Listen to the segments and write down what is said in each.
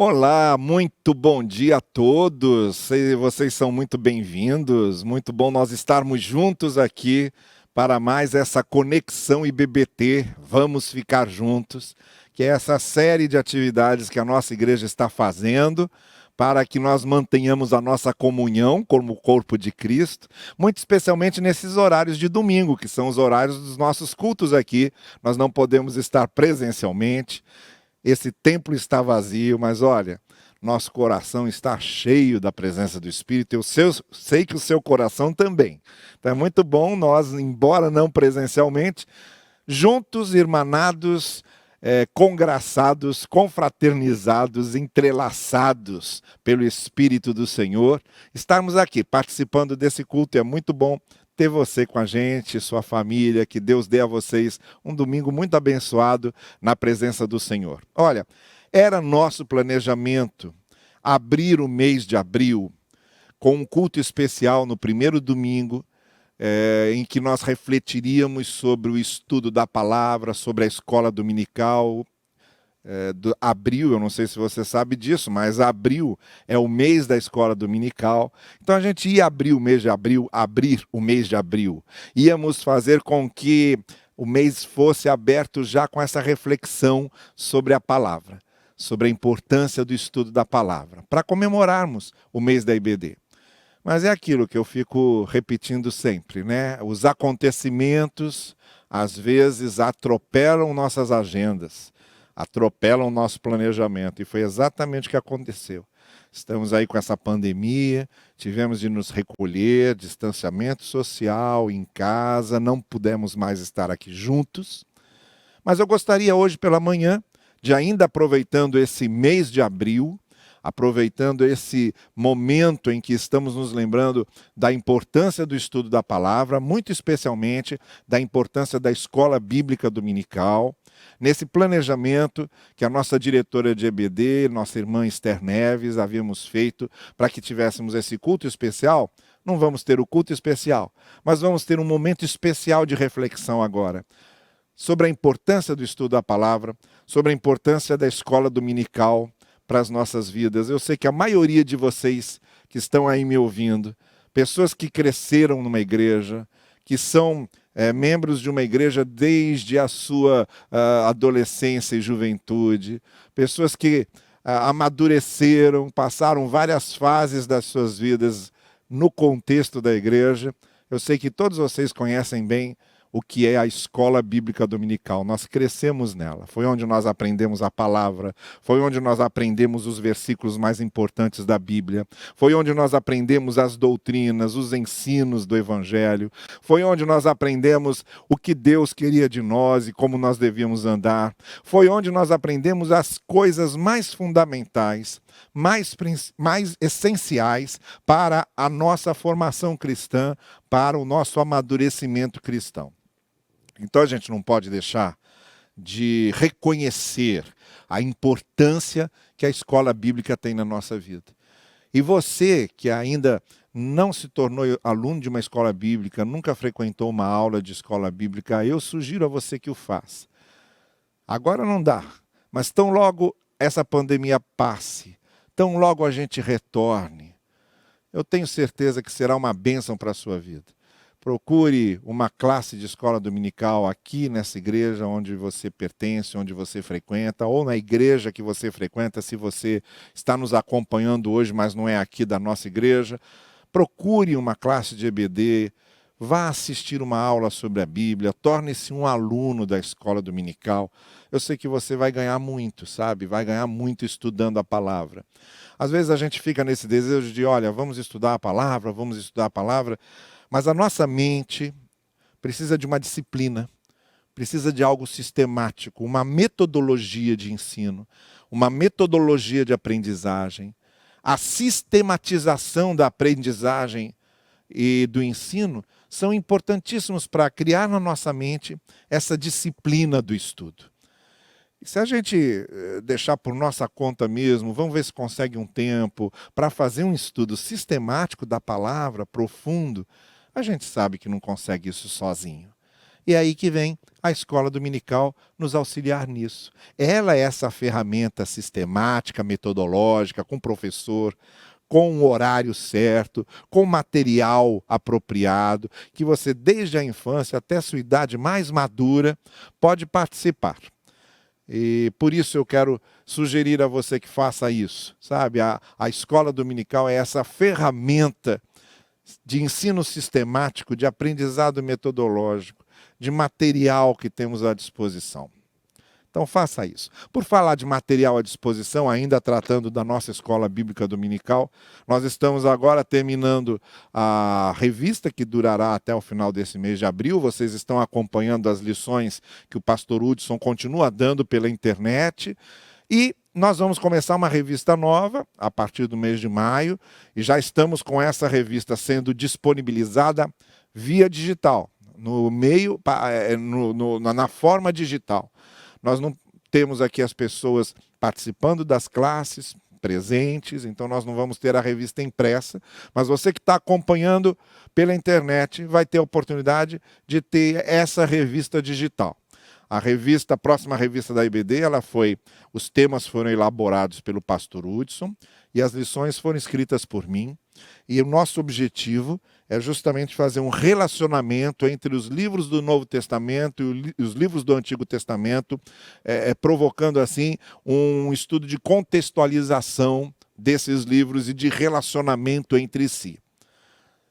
Olá, muito bom dia a todos. Vocês são muito bem-vindos. Muito bom nós estarmos juntos aqui para mais essa conexão IBBT. Vamos ficar juntos, que é essa série de atividades que a nossa igreja está fazendo para que nós mantenhamos a nossa comunhão como corpo de Cristo, muito especialmente nesses horários de domingo, que são os horários dos nossos cultos aqui. Nós não podemos estar presencialmente. Esse templo está vazio, mas olha, nosso coração está cheio da presença do Espírito. Sei que o seu coração também. Então é muito bom nós, embora não presencialmente, juntos, irmanados, congraçados, confraternizados, entrelaçados pelo Espírito do Senhor, estarmos aqui participando desse culto. É muito bom ter você com a gente, sua família, que Deus dê a vocês um domingo muito abençoado na presença do Senhor. Olha, era nosso planejamento abrir o mês de abril com um culto especial no primeiro domingo, em que nós refletiríamos sobre o estudo da palavra, sobre a escola dominical. Abril, eu não sei se você sabe disso, mas abril é o mês da escola dominical. Então a gente ia abrir o mês de abril, abrir o mês de abril. Íamos fazer com que o mês fosse aberto já com essa reflexão sobre a palavra, sobre a importância do estudo da palavra, para comemorarmos o mês da IBD. Mas é aquilo que eu fico repetindo sempre, né? Os acontecimentos, às vezes, atropelam nossas agendas, atropelam o nosso planejamento. E foi exatamente o que aconteceu. Estamos aí com essa pandemia, tivemos de nos recolher, distanciamento social, em casa, não pudemos mais estar aqui juntos. Mas eu gostaria hoje pela manhã de, ainda aproveitando esse mês de abril, aproveitando esse momento em que estamos nos lembrando da importância do estudo da palavra, muito especialmente da importância da escola bíblica dominical, nesse planejamento que a nossa diretora de EBD, nossa irmã Esther Neves, havíamos feito para que tivéssemos esse culto especial. Não vamos ter o culto especial, mas vamos ter um momento especial de reflexão agora, sobre a importância do estudo da palavra, sobre a importância da escola dominical para as nossas vidas. Eu sei que a maioria de vocês que estão aí me ouvindo, pessoas que cresceram numa igreja, que são membros de uma igreja desde a sua adolescência e juventude, pessoas que amadureceram, passaram várias fases das suas vidas no contexto da igreja. Eu sei que todos vocês conhecem bem o que é a escola bíblica dominical. Nós crescemos nela. Foi onde nós aprendemos a palavra, foi onde nós aprendemos os versículos mais importantes da Bíblia, foi onde nós aprendemos as doutrinas, os ensinos do Evangelho, foi onde nós aprendemos o que Deus queria de nós e como nós devíamos andar, foi onde nós aprendemos as coisas mais fundamentais, mais essenciais para a nossa formação cristã, para o nosso amadurecimento cristão. Então a gente não pode deixar de reconhecer a importância que a escola bíblica tem na nossa vida. E você que ainda não se tornou aluno de uma escola bíblica, nunca frequentou uma aula de escola bíblica, eu sugiro a você que o faça. Agora não dá, mas tão logo essa pandemia passe, tão logo a gente retorne, eu tenho certeza que será uma bênção para a sua vida. Procure uma classe de escola dominical aqui nessa igreja onde você pertence, onde você frequenta, ou na igreja que você frequenta, se você está nos acompanhando hoje, mas não é aqui da nossa igreja. Procure uma classe de EBD, vá assistir uma aula sobre a Bíblia, torne-se um aluno da escola dominical. Eu sei que você vai ganhar muito, sabe? Vai ganhar muito estudando a palavra. Às vezes a gente fica nesse desejo de, olha, vamos estudar a palavra, mas a nossa mente precisa de uma disciplina, precisa de algo sistemático, uma metodologia de ensino, uma metodologia de aprendizagem. A sistematização da aprendizagem e do ensino são importantíssimos para criar na nossa mente essa disciplina do estudo. E se a gente deixar por nossa conta mesmo, vamos ver se consegue um tempo para fazer um estudo sistemático da palavra, profundo, a gente sabe que não consegue isso sozinho. E é aí que vem a escola dominical nos auxiliar nisso. Ela é essa ferramenta sistemática, metodológica, com professor, com um horário certo, com material apropriado, que você, desde a infância até a sua idade mais madura, pode participar. E por isso eu quero sugerir a você que faça isso, sabe? A escola dominical é essa ferramenta de ensino sistemático, de aprendizado metodológico, de material que temos à disposição. Então faça isso. Por falar de material à disposição, ainda tratando da nossa escola bíblica dominical, nós estamos agora terminando a revista que durará até o final desse mês de abril. Vocês estão acompanhando as lições que o pastor Hudson continua dando pela internet. E nós vamos começar uma revista nova a partir do mês de maio, e já estamos com essa revista sendo disponibilizada via digital, na forma digital. Nós não temos aqui as pessoas participando das classes, presentes, então nós não vamos ter a revista impressa, mas você que está acompanhando pela internet vai ter a oportunidade de ter essa revista digital. A próxima revista da IBD, os temas foram elaborados pelo pastor Hudson e as lições foram escritas por mim. E o nosso objetivo é justamente fazer um relacionamento entre os livros do Novo Testamento e os livros do Antigo Testamento, provocando assim um estudo de contextualização desses livros e de relacionamento entre si.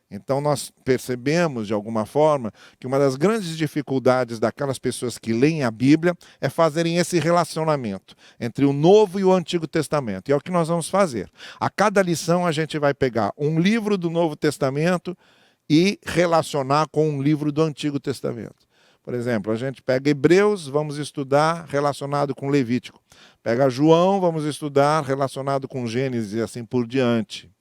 Então nós percebemos, de alguma forma, que uma das grandes dificuldades daquelas pessoas que leem a Bíblia é fazerem esse relacionamento entre o Novo e o Antigo Testamento. E é o que nós vamos fazer. A cada lição a gente vai pegar um livro do Novo Testamento e relacionar com um livro do Antigo Testamento. Por exemplo, a gente pega Hebreus, vamos estudar relacionado com Levítico. Pega João, vamos estudar relacionado com Gênesis e assim por diante.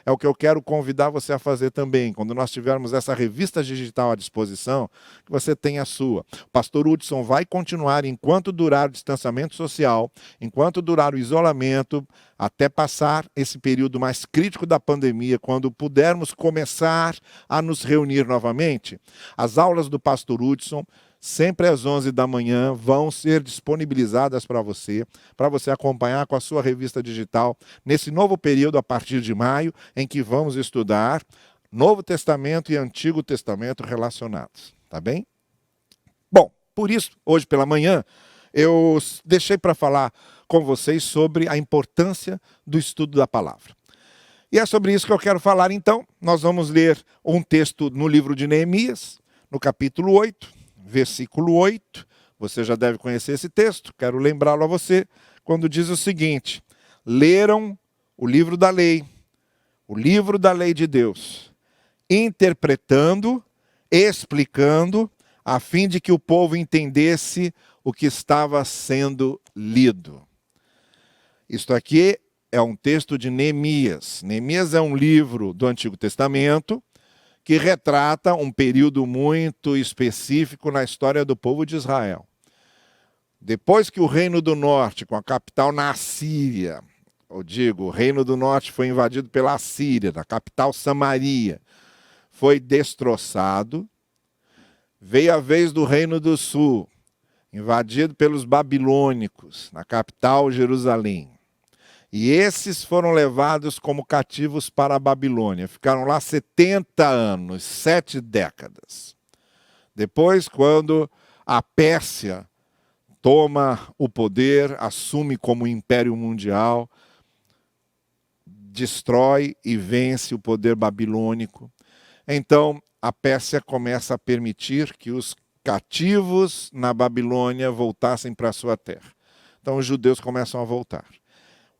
É o que eu quero convidar você a fazer também, quando nós tivermos essa revista digital à disposição, que você tenha a sua. O pastor Hudson vai continuar enquanto durar o distanciamento social, enquanto durar o isolamento, até passar esse período mais crítico da pandemia, quando pudermos começar a nos reunir novamente. As aulas do pastor Hudson, sempre às 11 da manhã, vão ser disponibilizadas para você acompanhar com a sua revista digital, nesse novo período, a partir de maio, em que vamos estudar Novo Testamento e Antigo Testamento relacionados. Tá bem? Bom, por isso, hoje pela manhã, eu deixei para falar com vocês sobre a importância do estudo da palavra. E é sobre isso que eu quero falar, então. Nós vamos ler um texto no livro de Neemias, no capítulo 8, versículo 8, você já deve conhecer esse texto, quero lembrá-lo a você, quando diz o seguinte: leram o livro da lei de Deus, interpretando, explicando, a fim de que o povo entendesse o que estava sendo lido. Isto aqui é um texto de Neemias. Neemias é um livro do Antigo Testamento, que retrata um período muito específico na história do povo de Israel. Depois que o Reino do Norte, com a capital na Assíria, o Reino do Norte foi invadido pela Assíria, na capital Samaria, foi destroçado, veio a vez do Reino do Sul, invadido pelos babilônicos, na capital Jerusalém. E esses foram levados como cativos para a Babilônia. Ficaram lá 70 anos, 7 décadas. Depois, quando a Pérsia toma o poder, assume como império mundial, destrói e vence o poder babilônico. Então, a Pérsia começa a permitir que os cativos na Babilônia voltassem para a sua terra. Então, os judeus começam a voltar.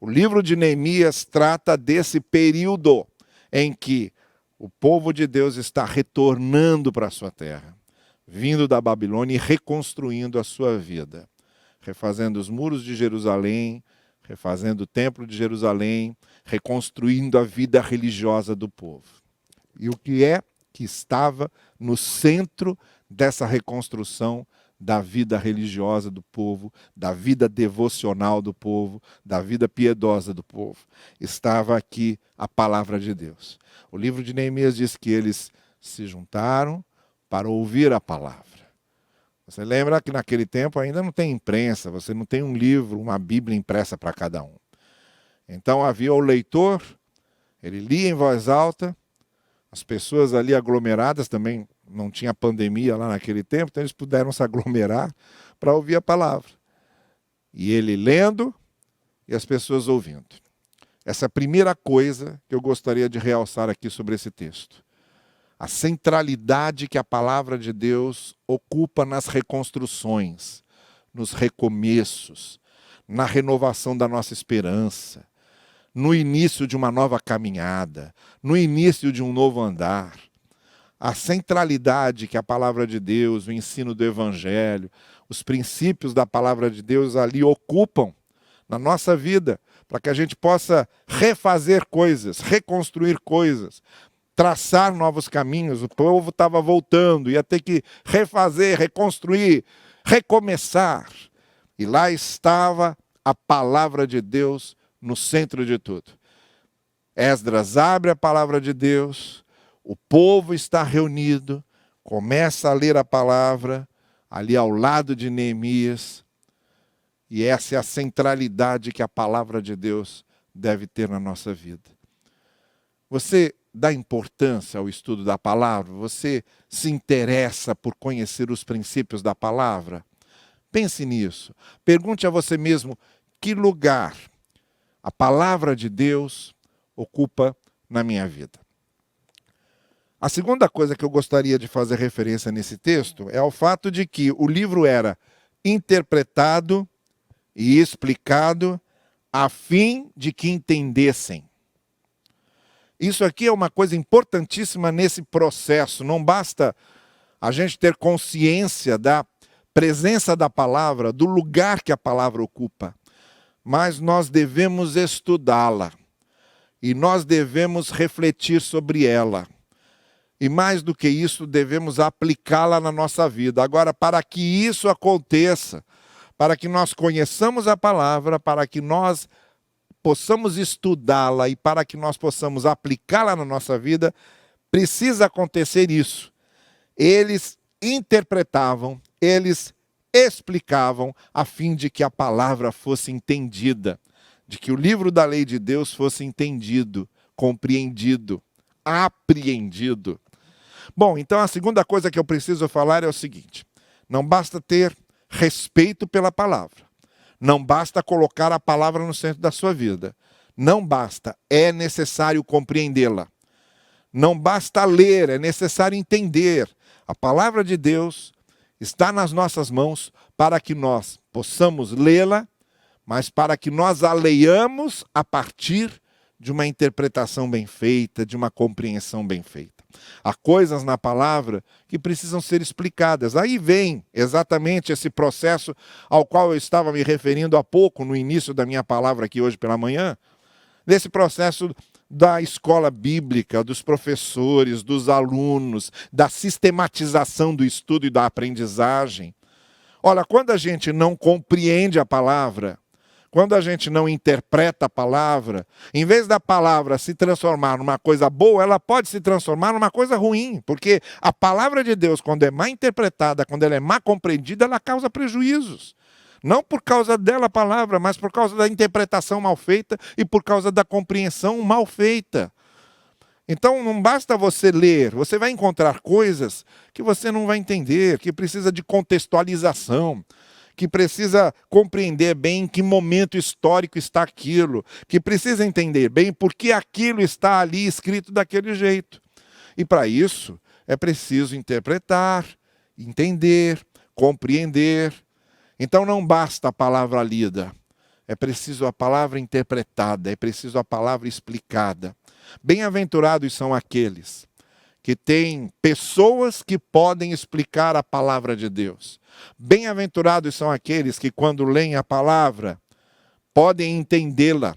O livro de Neemias trata desse período em que o povo de Deus está retornando para a sua terra, vindo da Babilônia e reconstruindo a sua vida, refazendo os muros de Jerusalém, refazendo o templo de Jerusalém, reconstruindo a vida religiosa do povo. E o que é que estava no centro dessa reconstrução da vida religiosa do povo, da vida devocional do povo, da vida piedosa do povo? Estava aqui a palavra de Deus. O livro de Neemias diz que eles se juntaram para ouvir a palavra. Você lembra que naquele tempo ainda não tem imprensa, você não tem um livro, uma Bíblia impressa para cada um. Então havia o leitor, ele lia em voz alta, as pessoas ali aglomeradas, também não tinha pandemia lá naquele tempo, então eles puderam se aglomerar para ouvir a palavra. E ele lendo e as pessoas ouvindo. Essa é a primeira coisa que eu gostaria de realçar aqui sobre esse texto. A centralidade que a palavra de Deus ocupa nas reconstruções, nos recomeços, na renovação da nossa esperança, no início de uma nova caminhada, no início de um novo andar. A centralidade que a palavra de Deus, o ensino do Evangelho, os princípios da palavra de Deus ali ocupam na nossa vida, para que a gente possa refazer coisas, reconstruir coisas, traçar novos caminhos. O povo estava voltando, ia ter que refazer, reconstruir, recomeçar. E lá estava a palavra de Deus no centro de tudo. Esdras abre a palavra de Deus, o povo está reunido, começa a ler a palavra, ali ao lado de Neemias, e essa é a centralidade que a palavra de Deus deve ter na nossa vida. Você dá importância ao estudo da palavra? Você se interessa por conhecer os princípios da palavra? Pense nisso. Pergunte a você mesmo que lugar a palavra de Deus ocupa na minha vida. A segunda coisa que eu gostaria de fazer referência nesse texto é ao fato de que o livro era interpretado e explicado a fim de que entendessem. Isso aqui é uma coisa importantíssima nesse processo. Não basta a gente ter consciência da presença da palavra, do lugar que a palavra ocupa, mas nós devemos estudá-la e nós devemos refletir sobre ela. E mais do que isso, devemos aplicá-la na nossa vida. Agora, para que isso aconteça, para que nós conheçamos a palavra, para que nós possamos estudá-la e para que nós possamos aplicá-la na nossa vida, precisa acontecer isso. Eles interpretavam, eles explicavam a fim de que a palavra fosse entendida, de que o livro da lei de Deus fosse entendido, compreendido, apreendido. Bom, então a segunda coisa que eu preciso falar é o seguinte: não basta ter respeito pela palavra, não basta colocar a palavra no centro da sua vida, não basta, é necessário compreendê-la. Não basta ler, é necessário entender. A palavra de Deus está nas nossas mãos para que nós possamos lê-la, mas para que nós a leiamos a partir de uma interpretação bem feita, de uma compreensão bem feita. Há coisas na palavra que precisam ser explicadas. Aí vem exatamente esse processo ao qual eu estava me referindo há pouco, no início da minha palavra aqui hoje pela manhã, desse processo da escola bíblica, dos professores, dos alunos, da sistematização do estudo e da aprendizagem. Olha, quando a gente não compreende a palavra, quando a gente não interpreta a palavra, em vez da palavra se transformar numa coisa boa, ela pode se transformar numa coisa ruim, porque a palavra de Deus, quando é mal interpretada, quando ela é mal compreendida, ela causa prejuízos. Não por causa dela a palavra, mas por causa da interpretação mal feita e por causa da compreensão mal feita. Então não basta você ler, você vai encontrar coisas que você não vai entender, que precisa de contextualização, que precisa compreender bem em que momento histórico está aquilo, que precisa entender bem por que aquilo está ali escrito daquele jeito. E para isso é preciso interpretar, entender, compreender. Então não basta a palavra lida, é preciso a palavra interpretada, é preciso a palavra explicada. Bem-aventurados são aqueles que têm pessoas que podem explicar a palavra de Deus. Bem-aventurados são aqueles que, quando leem a palavra, podem entendê-la,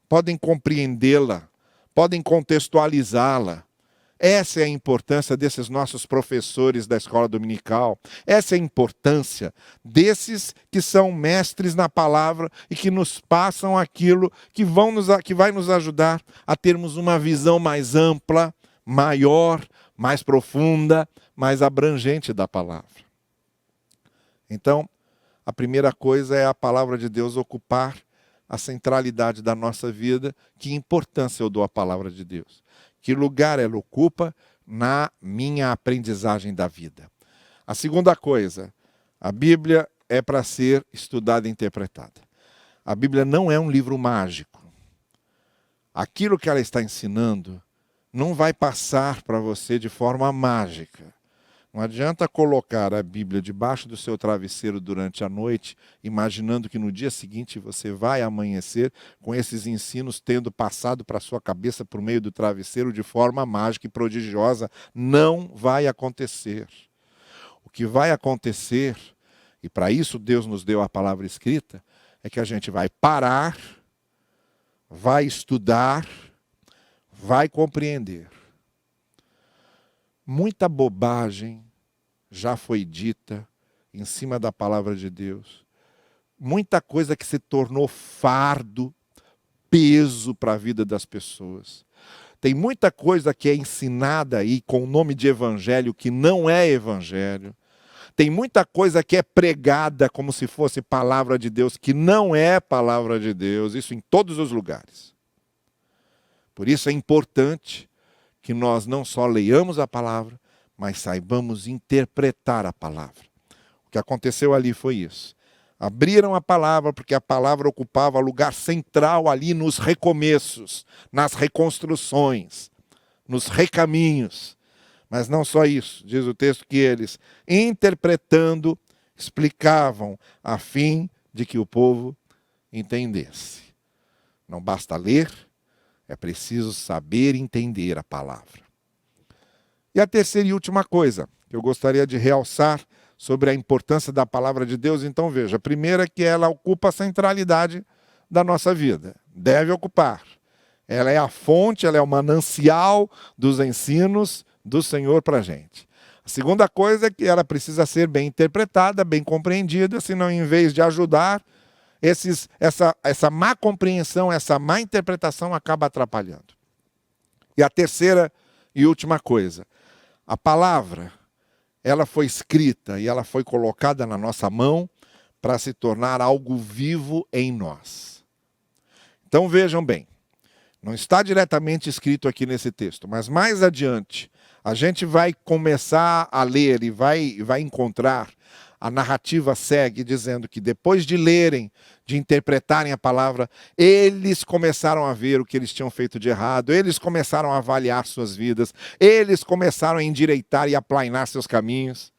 podem compreendê-la, podem contextualizá-la. Essa é a importância desses nossos professores da escola dominical. Essa é a importância desses que são mestres na palavra e que nos passam aquilo que vai nos ajudar a termos uma visão mais ampla, maior, mais profunda, mais abrangente da palavra. Então, a primeira coisa é a palavra de Deus ocupar a centralidade da nossa vida. Que importância eu dou à palavra de Deus? Que lugar ela ocupa na minha aprendizagem da vida? A segunda coisa, a Bíblia é para ser estudada e interpretada. A Bíblia não é um livro mágico. Aquilo que ela está ensinando não vai passar para você de forma mágica. Não adianta colocar a Bíblia debaixo do seu travesseiro durante a noite, imaginando que no dia seguinte você vai amanhecer com esses ensinos tendo passado para a sua cabeça por meio do travesseiro de forma mágica e prodigiosa. Não vai acontecer. O que vai acontecer, e para isso Deus nos deu a palavra escrita, é que a gente vai parar, vai estudar, vai compreender. Muita bobagem já foi dita em cima da palavra de Deus. Muita coisa que se tornou fardo, peso para a vida das pessoas. Tem muita coisa que é ensinada aí com o nome de evangelho que não é evangelho. Tem muita coisa que é pregada como se fosse palavra de Deus que não é palavra de Deus. Isso em todos os lugares. Por isso é importante que nós não só leiamos a palavra, mas saibamos interpretar a palavra. O que aconteceu ali foi isso. Abriram a palavra porque a palavra ocupava lugar central ali nos recomeços, nas reconstruções, nos recaminhos. Mas não só isso, diz o texto que eles, interpretando, explicavam a fim de que o povo entendesse. Não basta ler, é preciso saber entender a palavra. E a terceira e última coisa que eu gostaria de realçar sobre a importância da palavra de Deus, então veja, a primeira é que ela ocupa a centralidade da nossa vida, deve ocupar. Ela é a fonte, ela é o manancial dos ensinos do Senhor para a gente. A segunda coisa é que ela precisa ser bem interpretada, bem compreendida, senão em vez de ajudar, essa má compreensão, essa má interpretação acaba atrapalhando. E a terceira e última coisa, a palavra, ela foi escrita e ela foi colocada na nossa mão para se tornar algo vivo em nós. Então vejam bem, não está diretamente escrito aqui nesse texto, mas mais adiante a gente vai começar a ler e vai encontrar. A narrativa segue dizendo que depois de lerem, de interpretarem a palavra, eles começaram a ver o que eles tinham feito de errado, eles começaram a avaliar suas vidas, eles começaram a endireitar e aplainar seus caminhos.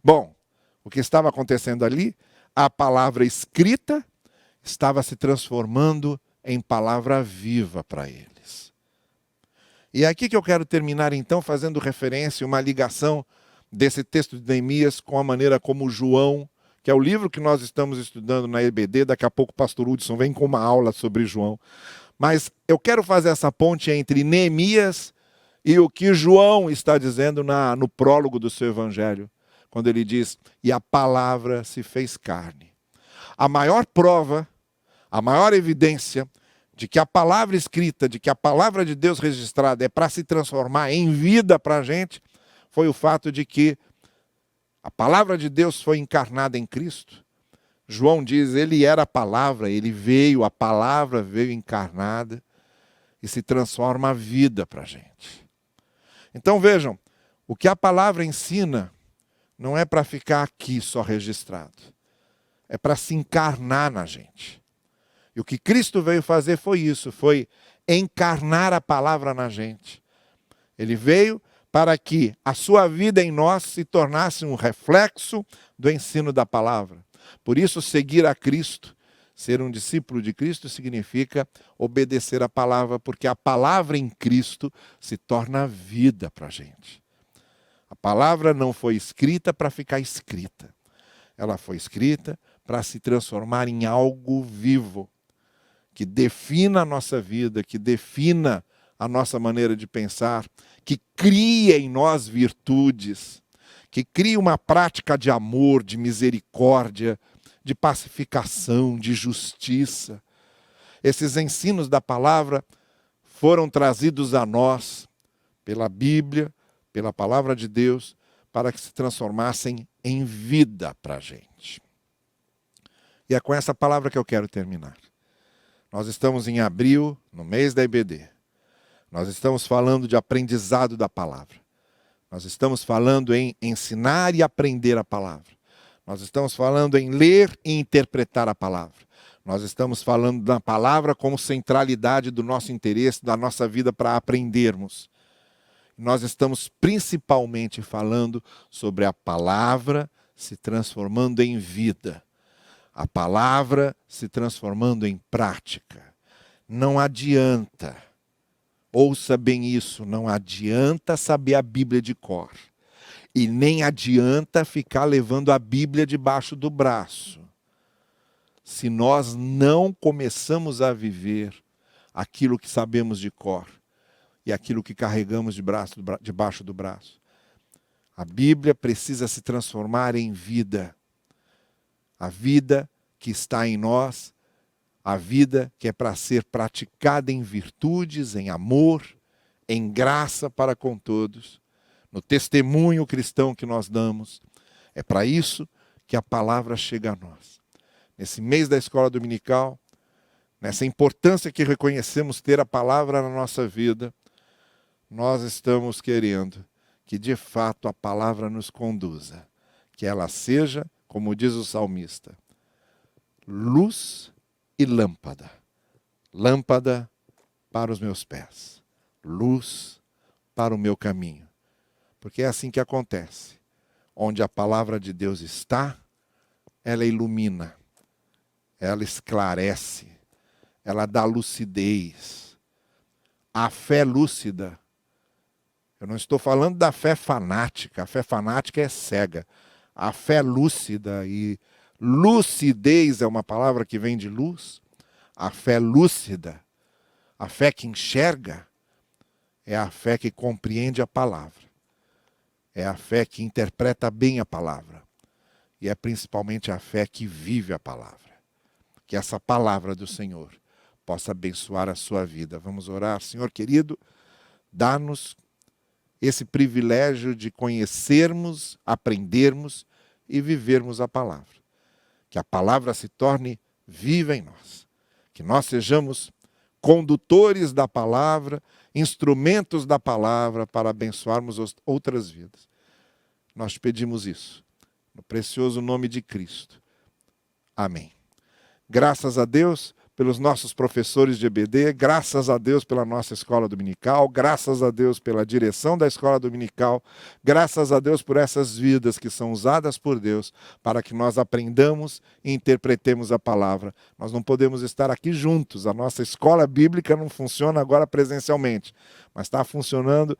Bom, o que estava acontecendo ali? A palavra escrita estava se transformando em palavra viva para eles. E é aqui que eu quero terminar então fazendo referência, uma ligação desse texto de Neemias com a maneira como João, que é o livro que nós estamos estudando na EBD, daqui a pouco o pastor Hudson vem com uma aula sobre João. Mas eu quero fazer essa ponte entre Neemias e o que João está dizendo no prólogo do seu evangelho, quando ele diz, e a palavra se fez carne. A maior prova, a maior evidência de que a palavra escrita, de que a palavra de Deus registrada é para se transformar em vida para a gente, foi o fato de que a palavra de Deus foi encarnada em Cristo. João diz, ele era a palavra, ele veio, a palavra veio encarnada e se transforma a vida para a gente. Então vejam, o que a palavra ensina não é para ficar aqui só registrado, é para se encarnar na gente. E o que Cristo veio fazer foi isso, foi encarnar a palavra na gente. Ele veio para que a sua vida em nós se tornasse um reflexo do ensino da palavra. Por isso, seguir a Cristo, ser um discípulo de Cristo, significa obedecer a palavra, porque a palavra em Cristo se torna vida para a gente. A palavra não foi escrita para ficar escrita. Ela foi escrita para se transformar em algo vivo, que defina a nossa vida, que defina a nossa maneira de pensar, que cria em nós virtudes, que cria uma prática de amor, de misericórdia, de pacificação, de justiça. Esses ensinos da palavra foram trazidos a nós pela Bíblia, pela palavra de Deus, para que se transformassem em vida para a gente. E é com essa palavra que eu quero terminar. Nós estamos em abril, no mês da IBD. Nós estamos falando de aprendizado da palavra. Nós estamos falando em ensinar e aprender a palavra. Nós estamos falando em ler e interpretar a palavra. Nós estamos falando da palavra como centralidade do nosso interesse, da nossa vida para aprendermos. Nós estamos principalmente falando sobre a palavra se transformando em vida. A palavra se transformando em prática. Não adianta, ouça bem isso, não adianta saber a Bíblia de cor. E nem adianta ficar levando a Bíblia debaixo do braço. Se nós não começamos a viver aquilo que sabemos de cor e aquilo que carregamos debaixo do braço. A Bíblia precisa se transformar em vida. A vida que está em nós, a vida que é para ser praticada em virtudes, em amor, em graça para com todos, no testemunho cristão que nós damos. É para isso que a palavra chega a nós. Nesse mês da escola dominical, nessa importância que reconhecemos ter a palavra na nossa vida, nós estamos querendo que de fato a palavra nos conduza, que ela seja, como diz o salmista, luz e lâmpada. Lâmpada para os meus pés, luz para o meu caminho. Porque é assim que acontece. Onde a palavra de Deus está, ela ilumina, ela esclarece, ela dá lucidez. A fé lúcida, eu não estou falando da fé fanática, a fé fanática é cega. A fé lúcida, e lucidez é uma palavra que vem de luz. A fé lúcida, a fé que enxerga, é a fé que compreende a palavra. É a fé que interpreta bem a palavra. E é principalmente a fé que vive a palavra. Que essa palavra do Senhor possa abençoar a sua vida. Vamos orar. Senhor querido, dá-nos esse privilégio de conhecermos, aprendermos e vivermos a palavra. Que a palavra se torne viva em nós. Que nós sejamos condutores da palavra, instrumentos da palavra para abençoarmos outras vidas. Nós te pedimos isso, no precioso nome de Cristo. Amém. Graças a Deus pelos nossos professores de EBD, graças a Deus pela nossa escola dominical, graças a Deus pela direção da escola dominical, graças a Deus por essas vidas que são usadas por Deus para que nós aprendamos e interpretemos a palavra. Nós não podemos estar aqui juntos, a nossa escola bíblica não funciona agora presencialmente, mas está funcionando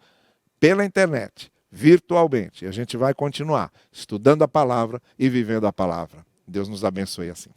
pela internet, virtualmente. E a gente vai continuar estudando a palavra e vivendo a palavra. Deus nos abençoe assim.